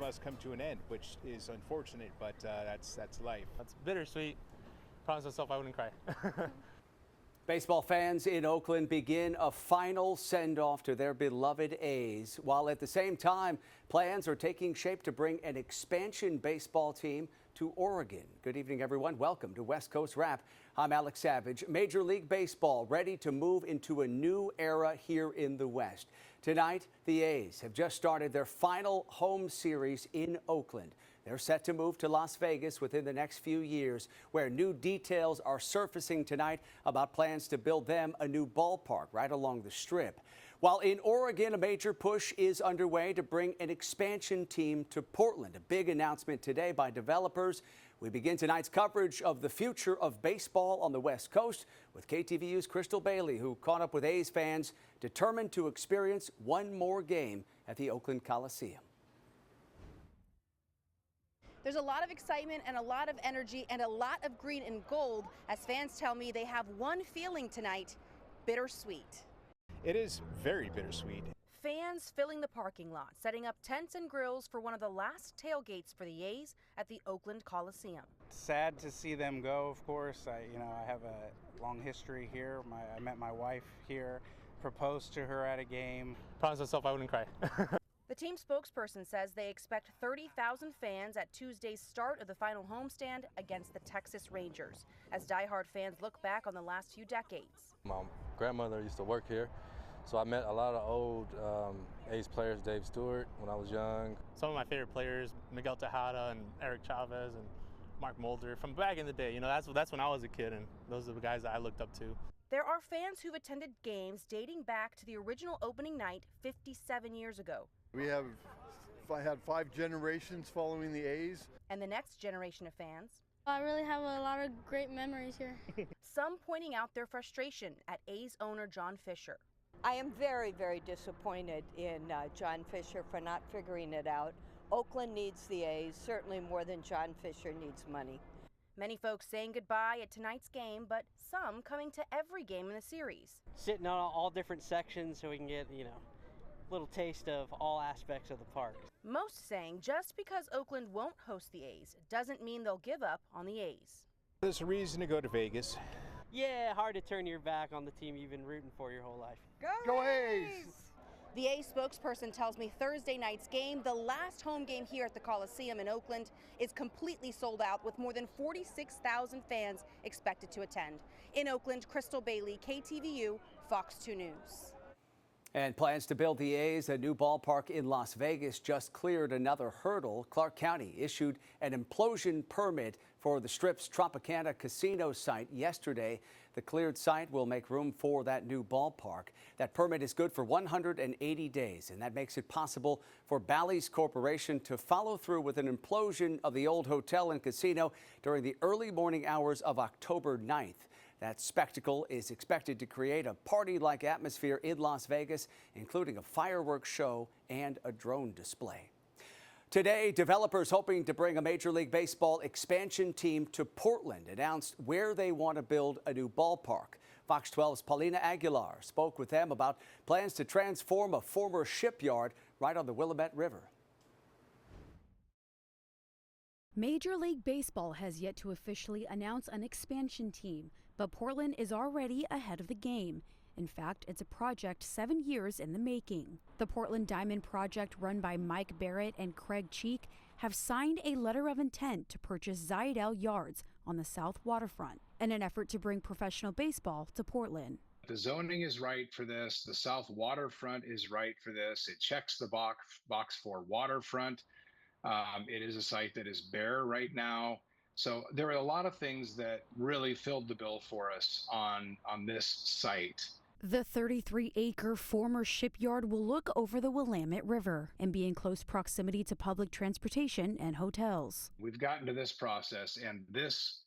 must come to an end, which is unfortunate, but that's life. That's bittersweet. Promised myself I wouldn't cry. Baseball fans in Oakland begin a final send-off to their beloved A's, while at the same time, plans are taking shape to bring an expansion baseball team to Oregon. Good evening, everyone. Welcome to West Coast Wrap. I'm Alex Savage. Major League Baseball ready to move into a new era here in the West. Tonight, the A's have just started their final home series in Oakland. They're set to move to Las Vegas within the next few years, where new details are surfacing tonight about plans to build them a new ballpark right along the Strip. While in Oregon, a major push is underway to bring an expansion team to Portland. A big announcement today by developers. We begin tonight's coverage of the future of baseball on the West Coast with KTVU's Crystal Bailey, who caught up with A's fans determined to experience one more game at the Oakland Coliseum. There's a lot of excitement and a lot of energy and a lot of green and gold as fans tell me they have one feeling tonight: bittersweet. It is very bittersweet. Fans filling the parking lot, setting up tents and grills for one of the last tailgates for the A's at the Oakland Coliseum. Sad to see them go, of course. I have a long history here. I met my wife here, proposed to her at a game. Promised myself I wouldn't cry. The team spokesperson says they expect 30,000 fans at Tuesday's start of the final homestand against the Texas Rangers, as diehard fans look back on the last few decades. My grandmother used to work here, so I met a lot of old A's players, Dave Stewart, when I was young. Some of my favorite players, Miguel Tejada and Eric Chavez and Mark Mulder, from back in the day. You know, that's when I was a kid, and those are the guys that I looked up to. There are fans who've attended games dating back to the original opening night 57 years ago. I had 5 generations following the A's. And the next generation of fans. I really have a lot of great memories here. Some pointing out their frustration at A's owner John Fisher. I am very, very disappointed in John Fisher for not figuring it out. Oakland needs the A's, certainly more than John Fisher needs money. Many folks saying goodbye at tonight's game, but some coming to every game in the series. Sitting on all different sections so we can get, little taste of all aspects of the park. Most saying just because Oakland won't host the A's doesn't mean they'll give up on the A's. There's a reason to go to Vegas. Yeah, hard to turn your back on the team you've been rooting for your whole life. Go A's! The A's spokesperson tells me Thursday night's game, the last home game here at the Coliseum in Oakland, is completely sold out with more than 46,000 fans expected to attend. In Oakland, Crystal Bailey, KTVU, Fox 2 News. And plans to build the A's a new ballpark in Las Vegas just cleared another hurdle. Clark County issued an implosion permit for the Strip's Tropicana Casino site yesterday. The cleared site will make room for that new ballpark. That permit is good for 180 days, and that makes it possible for Bally's Corporation to follow through with an implosion of the old hotel and casino during the early morning hours of October 9th. That spectacle is expected to create a party-like atmosphere in Las Vegas, including a fireworks show and a drone display. Today, developers hoping to bring a Major League Baseball expansion team to Portland announced where they want to build a new ballpark. Fox 12's Paulina Aguilar spoke with them about plans to transform a former shipyard right on the Willamette River. Major League Baseball has yet to officially announce an expansion team, but Portland is already ahead of the game. In fact, it's a project 7 years in the making. The Portland Diamond project, run by Mike Barrett and Craig Cheek, have signed a letter of intent to purchase Zidell Yards on the south waterfront in an effort to bring professional baseball to Portland. The zoning is right for this. The south waterfront is right for this. It checks the box for waterfront. It is a site that is bare right now. So there are a lot of things that really filled the bill for us on this site. The 33-acre former shipyard will look over the Willamette River and be in close proximity to public transportation and hotels. We've gotten to this process, and this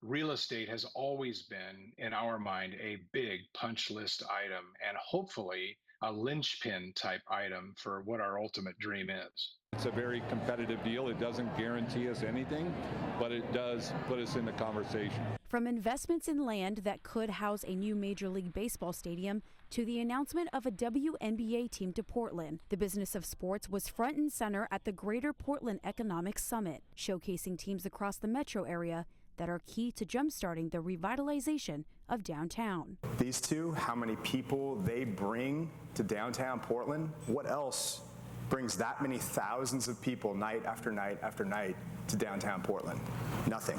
real estate has always been, in our mind, a big punch list item, and hopefully a linchpin type item for what our ultimate dream is. It's a very competitive deal. It doesn't guarantee us anything, but it does put us in the conversation. From investments in land that could house a new Major League Baseball stadium to the announcement of a WNBA team to Portland, the business of sports was front and center at the Greater Portland Economic Summit, showcasing teams across the metro area that are key to jumpstarting the revitalization of downtown. These two, how many people they bring to downtown Portland, what else brings that many thousands of people night after night after night to downtown Portland? Nothing.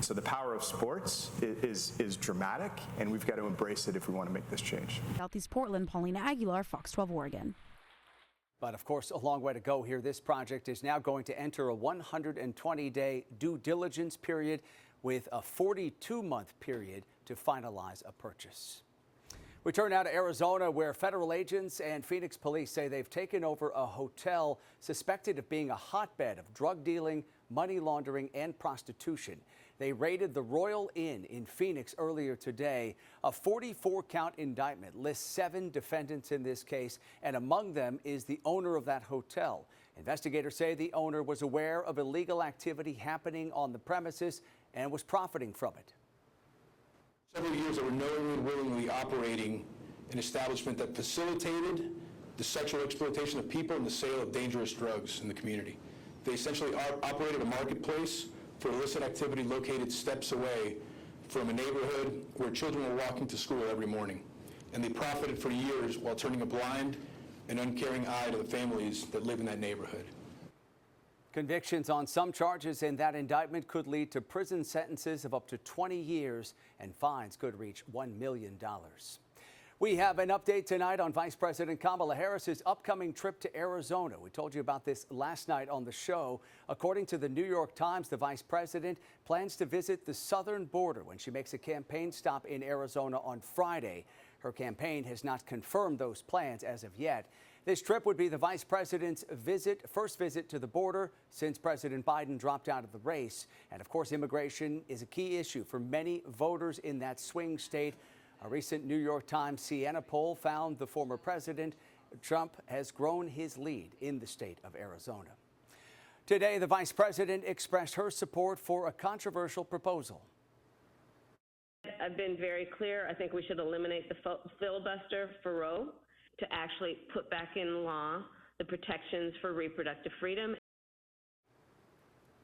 So the power of sports is dramatic, and we've got to embrace it if we want to make this change. Southeast Portland, Paulina Aguilar, Fox 12 Oregon. But of course, a long way to go here. This project is now going to enter a 120-day due diligence period with a 42-month period to finalize a purchase. We turn now to Arizona, where federal agents and Phoenix police say they've taken over a hotel suspected of being a hotbed of drug dealing, money laundering, and prostitution. They raided the Royal Inn in Phoenix earlier today. A 44-count indictment lists 7 defendants in this case, and among them is the owner of that hotel. Investigators say the owner was aware of illegal activity happening on the premises and was profiting from it. Several years they were knowingly and willingly operating an establishment that facilitated the sexual exploitation of people and the sale of dangerous drugs in the community. They essentially operated a marketplace for illicit activity located steps away from a neighborhood where children were walking to school every morning. And they profited for years while turning a blind and uncaring eye to the families that live in that neighborhood. Convictions on some charges in that indictment could lead to prison sentences of up to 20 years, and fines could reach $1 million. We have an update tonight on Vice President Kamala Harris's upcoming trip to Arizona. We told you about this last night on the show. According to the New York Times, the vice president plans to visit the southern border when she makes a campaign stop in Arizona on Friday. Her campaign has not confirmed those plans as of yet. This trip would be the vice president's first visit to the border since President Biden dropped out of the race. And of course, immigration is a key issue for many voters in that swing state. A recent New York Times Siena poll found the former president, Trump, has grown his lead in the state of Arizona. Today, the vice president expressed her support for a controversial proposal. I've been very clear. I think we should eliminate the filibuster for Roe to actually put back in law the protections for reproductive freedom.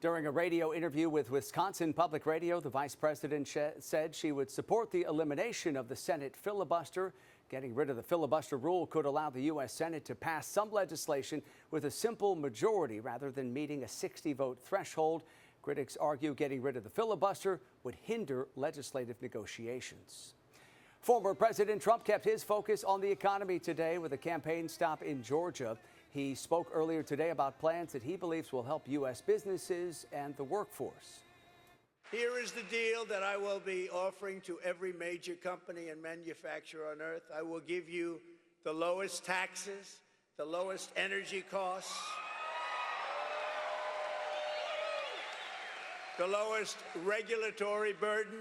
During a radio interview with Wisconsin Public Radio, the vice president said she would support the elimination of the Senate filibuster. Getting rid of the filibuster rule could allow the U.S. Senate to pass some legislation with a simple majority rather than meeting a 60-vote threshold. Critics argue getting rid of the filibuster would hinder legislative negotiations. Former President Trump kept his focus on the economy today with a campaign stop in Georgia. He spoke earlier today about plans that he believes will help U.S. businesses and the workforce. Here is the deal that I will be offering to every major company and manufacturer on earth. I will give you the lowest taxes, the lowest energy costs, the lowest regulatory burden,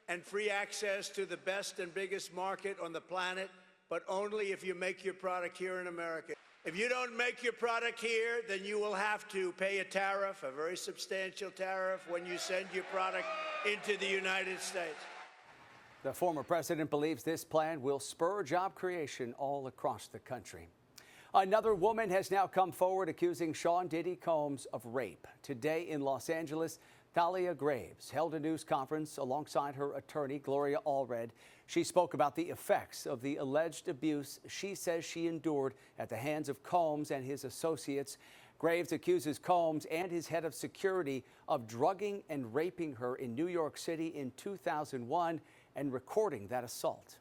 and free access to the best and biggest market on the planet, but only if you make your product here in America. If you don't make your product here, then you will have to pay a tariff, a very substantial tariff, when you send your product into the United States. The former president believes this plan will spur job creation all across the country. Another woman has now come forward accusing Sean Diddy Combs of rape. Today in Los Angeles, Thalia Graves held a news conference alongside her attorney, Gloria Allred. She spoke about the effects of the alleged abuse she says she endured at the hands of Combs and his associates. Graves accuses Combs and his head of security of drugging and raping her in New York City in 2001 and recording that assault.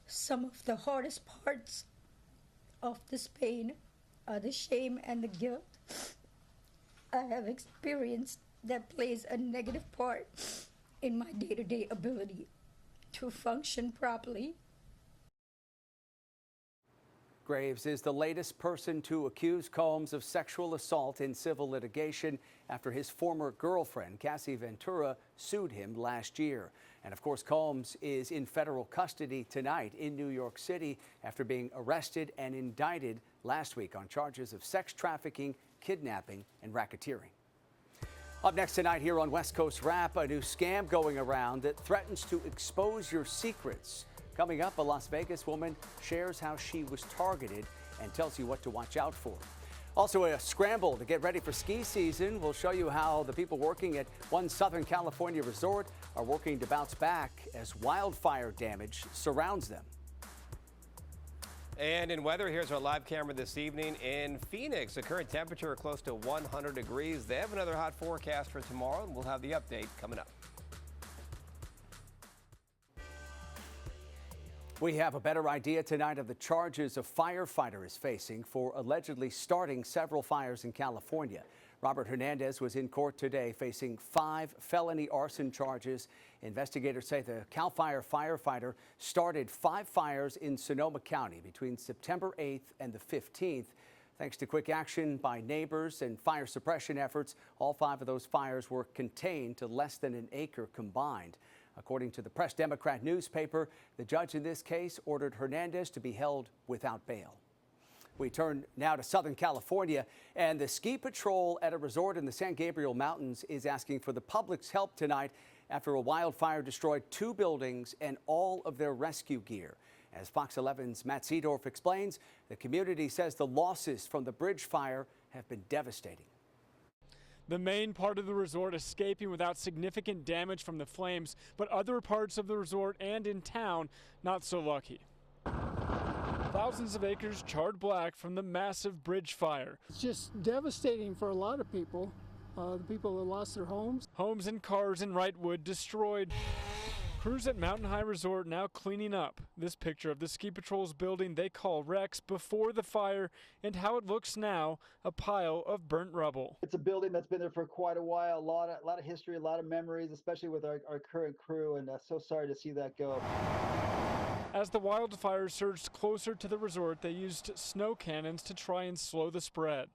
Some of the hardest parts of this pain are the shame and the guilt I have experienced that plays a negative part in my day-to-day ability to function properly. Graves is the latest person to accuse Combs of sexual assault in civil litigation after his former girlfriend, Cassie Ventura, sued him last year. And of course, Combs is in federal custody tonight in New York City after being arrested and indicted last week on charges of sex trafficking, kidnapping, and racketeering. Up next tonight here on West Coast Wrap, a new scam going around that threatens to expose your secrets. Coming up, a Las Vegas woman shares how she was targeted and tells you what to watch out for. Also, a scramble to get ready for ski season. We'll show you how the people working at one Southern California resort are working to bounce back as wildfire damage surrounds them. And in weather, here's our live camera this evening in Phoenix. The current temperature close to 100 degrees. They have another hot forecast for tomorrow, and we'll have the update coming up. We have a better idea tonight of the charges a firefighter is facing for allegedly starting several fires in California. Robert Hernandez was in court today facing 5 felony arson charges. Investigators say the CAL FIRE firefighter started 5 fires in Sonoma County between September 8th and the 15th. Thanks to quick action by neighbors and fire suppression efforts, all 5 of those fires were contained to less than an acre combined. According to the Press Democrat newspaper, the judge in this case ordered Hernandez to be held without bail. We turn now to Southern California, and the ski patrol at a resort in the San Gabriel Mountains is asking for the public's help tonight after a wildfire destroyed 2 buildings and all of their rescue gear. As Fox 11's Matt Seedorf explains, the community says the losses from the bridge fire have been devastating. The main part of the resort escaping without significant damage from the flames, but other parts of the resort and in town not so lucky. Thousands of acres charred black from the massive bridge fire. It's just devastating for a lot of people. The people that lost their homes. Homes and cars in Wrightwood destroyed. Crews at Mountain High Resort now cleaning up. This picture of the ski patrol's building they call Rex before the fire and how it looks now, a pile of burnt rubble. It's a building that's been there for quite a while, a lot of history, a lot of memories, especially with our current crew, and so sorry to see that go. As the wildfire surged closer to the resort, they used snow cannons to try and slow the spread.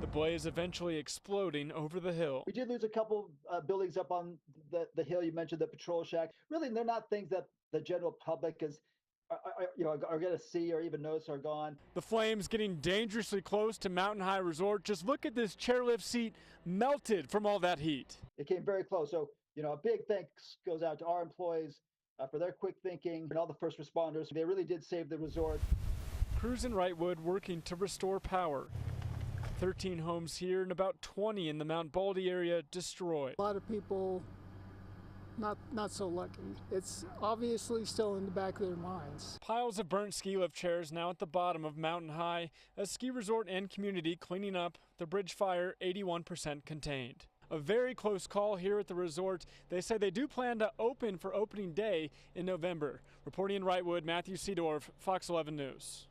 The blaze eventually exploding over the hill. We did lose a couple buildings up on the hill. You mentioned the patrol shack. Really, they're not things that the general public are going to see or even notice are gone. The flames getting dangerously close to Mountain High Resort. Just look at this chairlift seat melted from all that heat. It came very close. So, a big thanks goes out to our employees for their quick thinking and all the first responders. They really did save the resort. Crews in Wrightwood working to restore power. 13 homes here and about 20 in the Mount Baldy area destroyed. A lot of people not so lucky. It's obviously still in the back of their minds. Piles of burnt ski lift chairs now at the bottom of Mountain High. A ski resort and community cleaning up. The bridge fire 81% contained. A very close call here at the resort. They say they do plan to open for opening day in November. Reporting in Wrightwood, Matthew Seedorf, Fox 11 News.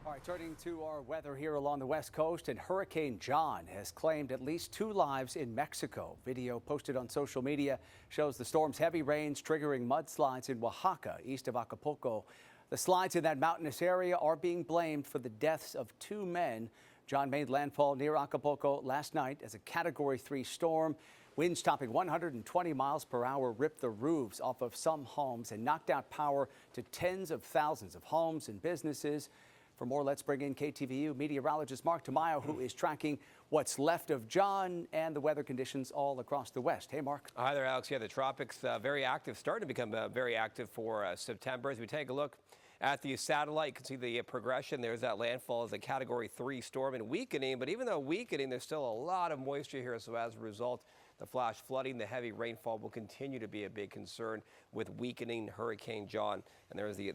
All right, turning to our weather here along the West Coast, and Hurricane John has claimed at least 2 lives in Mexico. Video posted on social media shows the storm's heavy rains triggering mudslides in Oaxaca, east of Acapulco. The slides in that mountainous area are being blamed for the deaths of 2 men. John made landfall near Acapulco last night as a Category 3 storm. Winds topping 120 miles per hour ripped the roofs off of some homes and knocked out power to tens of thousands of homes and businesses. For more, let's bring in KTVU meteorologist Mark Tamayo, who is tracking what's left of John and the weather conditions all across the West. Hey, Mark. Hi there, Alex. Yeah, the tropics very active, starting to become very active for September. As we take a look at the satellite, you can see the progression. There's that landfall as a Category 3 storm and weakening. But even though weakening, there's still a lot of moisture here. So as a result, the flash flooding, the heavy rainfall will continue to be a big concern with weakening Hurricane John. And there's the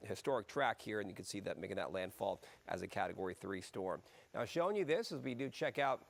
historic track here, and you can see that making that landfall as a Category 3 storm. Now, showing you this as we do check out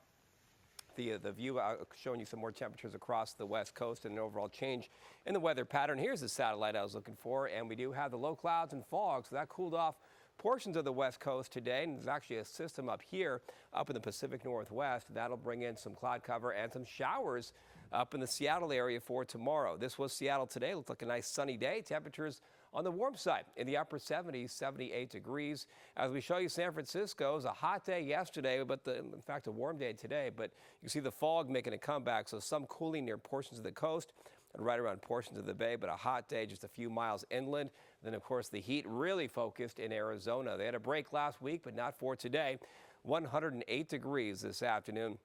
the view, showing you some more temperatures across the West Coast and an overall change in the weather pattern. Here's the satellite I was looking for, and we do have the low clouds and fog, so that cooled off portions of the West Coast today. And there's actually a system up here, up in the Pacific Northwest. That'll bring in some cloud cover and some showers up in the Seattle area for tomorrow. This was Seattle today. Looked like a nice sunny day. Temperatures on the warm side in the upper 70s, 78 degrees. As we show you, San Francisco is a hot day yesterday, but in fact, a warm day today. But you can see the fog making a comeback, so some cooling near portions of the coast and right around portions of the bay, but a hot day just a few miles inland. Then, of course, the heat really focused in Arizona. They had a break last week, but not for today. 108 degrees this afternoon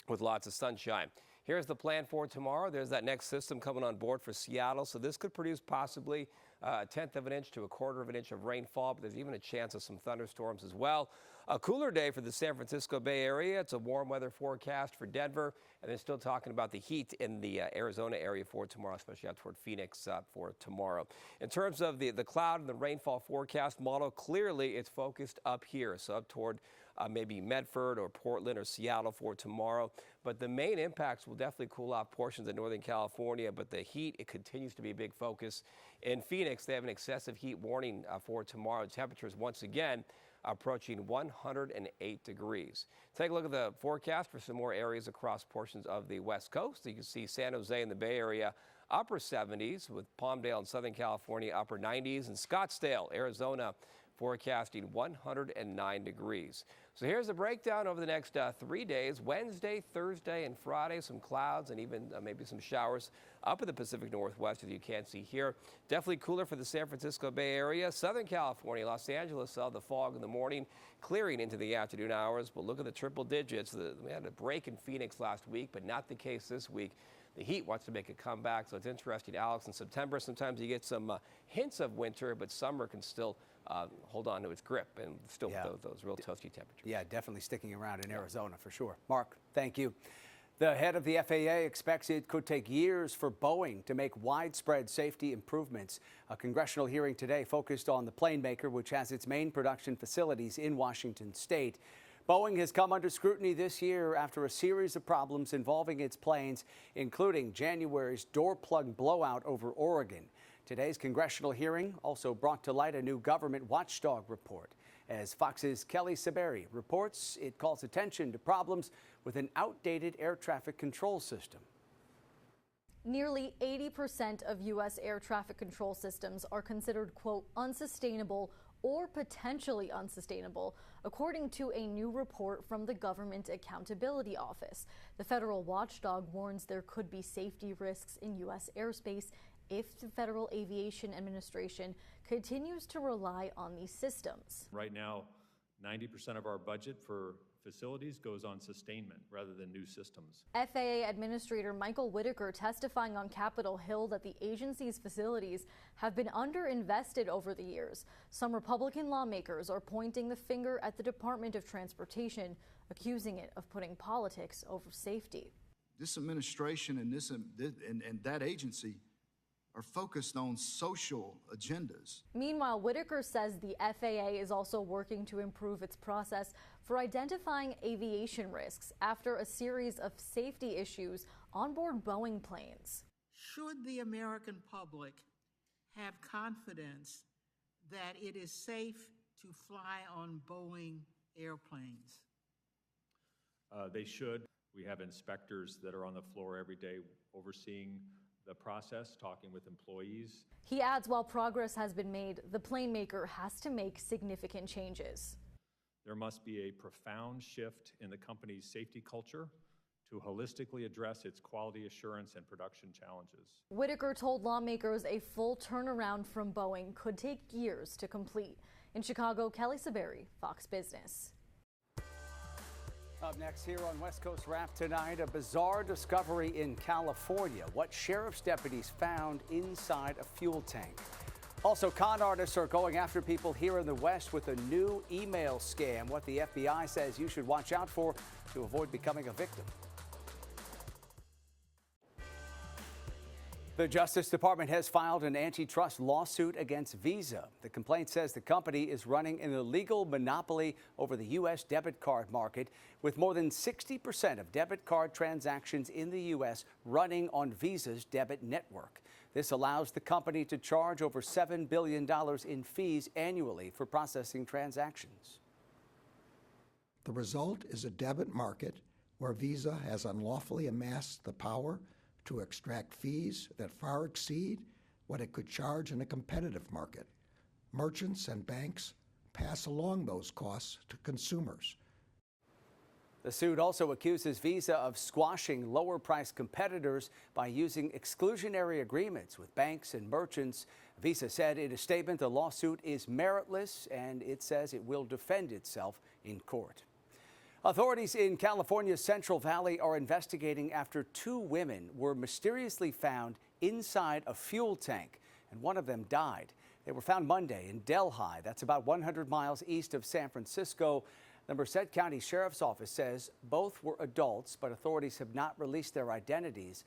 with lots of sunshine. Here's the plan for tomorrow. There's that next system coming on board for Seattle, so this could produce possibly a 1/10 of an inch to a 1/4 of an inch of rainfall, but there's even a chance of some thunderstorms as well. A cooler day for the San Francisco Bay Area. It's a warm weather forecast for Denver, and they're still talking about the heat in the Arizona area for tomorrow, especially out toward Phoenix for tomorrow. In terms of the cloud and the rainfall forecast model, clearly it's focused up here, so up toward maybe Medford or Portland or Seattle for tomorrow. But the main impacts will definitely cool off portions of Northern California, but the heat, it continues to be a big focus. In Phoenix, they have an excessive heat warning for tomorrow. Temperatures once again approaching 108 degrees. Take a look at the forecast for some more areas across portions of the West Coast. You can see San Jose in the Bay Area, upper 70s, with Palmdale in Southern California, upper 90s, and Scottsdale, Arizona, forecasting 109 degrees. So here's a breakdown over the next 3 days, Wednesday, Thursday, and Friday. Some clouds and even maybe some showers up in the Pacific Northwest, as you can see here. Definitely cooler for the San Francisco Bay Area. Southern California, Los Angeles saw the fog in the morning, clearing into the afternoon hours. But look at the triple digits. We had a break in Phoenix last week, but not the case this week. The heat wants to make a comeback, so it's interesting, Alex. In September, sometimes you get some hints of winter, but summer can still hold on to its grip and still those real toasty temperatures. Yeah, definitely sticking around in Arizona for sure. Mark, thank you. The head of the FAA expects it could take years for Boeing to make widespread safety improvements. A congressional hearing today focused on the plane maker, which has its main production facilities in Washington state. Boeing has come under scrutiny this year after a series of problems involving its planes, including January's door plug blowout over Oregon. Today's congressional hearing also brought to light a new government watchdog report. As Fox's Kelly Saberi reports, it calls attention to problems with an outdated air traffic control system. Nearly 80% of U.S. air traffic control systems are considered, quote, unsustainable or potentially unsustainable, according to a new report from the Government Accountability Office. The federal watchdog warns there could be safety risks in U.S. airspace if the Federal Aviation Administration continues to rely on these systems. Right now, 90% of our budget for facilities goes on sustainment rather than new systems. FAA Administrator Michael Whitaker testifying on Capitol Hill that the agency's facilities have been underinvested over the years. Some Republican lawmakers are pointing the finger at the Department of Transportation, accusing it of putting politics over safety. This administration and that agency are focused on social agendas. Meanwhile, Whitaker says the FAA is also working to improve its process for identifying aviation risks after a series of safety issues on board Boeing planes. Should the American public have confidence that it is safe to fly on Boeing airplanes? They should. We have inspectors that are on the floor every day overseeing the process, talking with employees. He adds while progress has been made, the plane maker has to make significant changes. There must be a profound shift in the company's safety culture to holistically address its quality assurance and production challenges. Whitaker told lawmakers a full turnaround from Boeing could take years to complete. In Chicago, Kelly Saberi, Fox Business. Up next here on West Coast Wrap tonight, a bizarre discovery in California. What sheriff's deputies found inside a fuel tank. Also, con artists are going after people here in the West with a new email scam. What the FBI says you should watch out for to avoid becoming a victim. The Justice Department has filed an antitrust lawsuit against Visa. The complaint says the company is running an illegal monopoly over the U.S. debit card market, with more than 60% of debit card transactions in the U.S. running on Visa's debit network. This allows the company to charge over $7 billion in fees annually for processing transactions. The result is a debit market where Visa has unlawfully amassed the power to extract fees that far exceed what it could charge in a competitive market. Merchants and banks pass along those costs to consumers. The suit also accuses Visa of squashing lower-priced competitors by using exclusionary agreements with banks and merchants. Visa said in a statement the lawsuit is meritless, and it says it will defend itself in court. Authorities in California's Central Valley are investigating after 2 women were mysteriously found inside a fuel tank, and one of them died. They were found Monday in Delhi. That's about 100 miles east of San Francisco. The Merced County Sheriff's Office says both were adults, but authorities have not released their identities.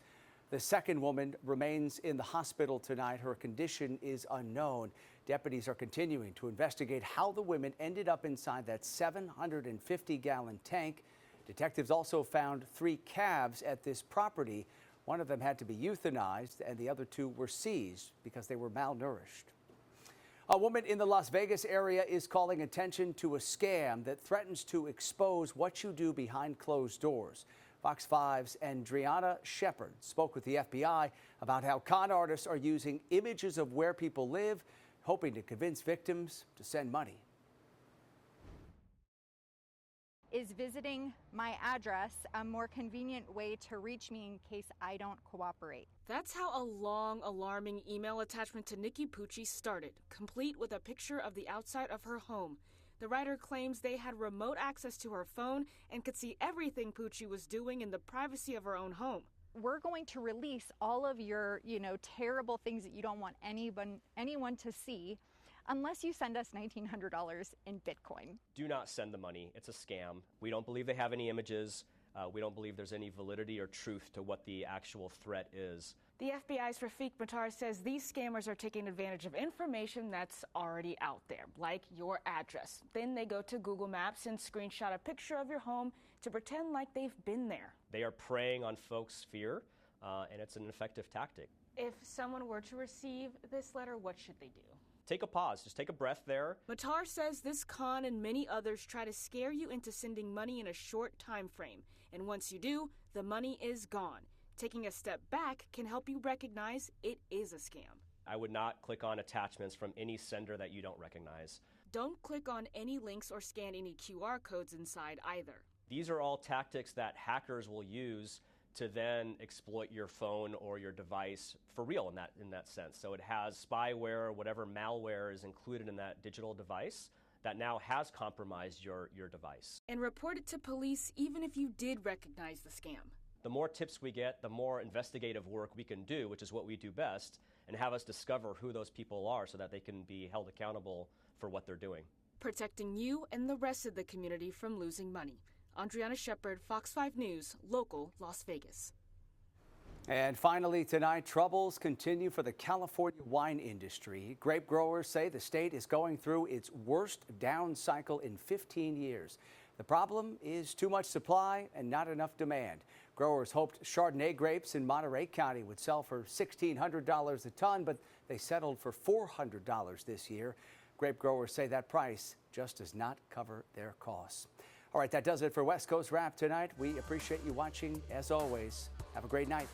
The second woman remains in the hospital tonight. Her condition is unknown. Deputies are continuing to investigate how the women ended up inside that 750-gallon tank. Detectives also found 3 calves at this property. One of them had to be euthanized, and the other 2 were seized because they were malnourished. A woman in the Las Vegas area is calling attention to a scam that threatens to expose what you do behind closed doors. Fox 5's Andriana Shepard spoke with the FBI about how con artists are using images of where people live, hoping to convince victims to send money. Is visiting my address a more convenient way to reach me in case I don't cooperate? That's how a long, alarming email attachment to Nikki Pucci started, complete with a picture of the outside of her home. The writer claims they had remote access to her phone and could see everything Pucci was doing in the privacy of her own home. We're going to release all of your, terrible things that you don't want anyone to see unless you send us $1,900 in Bitcoin. Do not send the money. It's a scam. We don't believe they have any images. We don't believe there's any validity or truth to what the actual threat is. The FBI's Rafiq Matar says these scammers are taking advantage of information that's already out there, like your address. Then they go to Google Maps and screenshot a picture of your home to pretend like they've been there. They are preying on folks' fear, and it's an effective tactic. If someone were to receive this letter, what should they do? Take a pause. Just take a breath there. Matar says this con and many others try to scare you into sending money in a short time frame. And once you do, the money is gone. Taking a step back can help you recognize it is a scam. I would not click on attachments from any sender that you don't recognize. Don't click on any links or scan any QR codes inside either. These are all tactics that hackers will use to then exploit your phone or your device for real in that sense. So it has spyware, whatever malware is included in that digital device that now has compromised your device. And report it to police even if you did recognize the scam. The more tips we get, the more investigative work we can do, which is what we do best, and have us discover who those people are so that they can be held accountable for what they're doing. Protecting you and the rest of the community from losing money. Andriana Shepard, Fox 5 News, local Las Vegas. And finally tonight, troubles continue for the California wine industry. Grape growers say the state is going through its worst down cycle in 15 years. The problem is too much supply and not enough demand. Growers hoped Chardonnay grapes in Monterey County would sell for $1,600 a ton, but they settled for $400 this year. Grape growers say that price just does not cover their costs. All right, that does it for West Coast Wrap tonight. We appreciate you watching. As always, have a great night.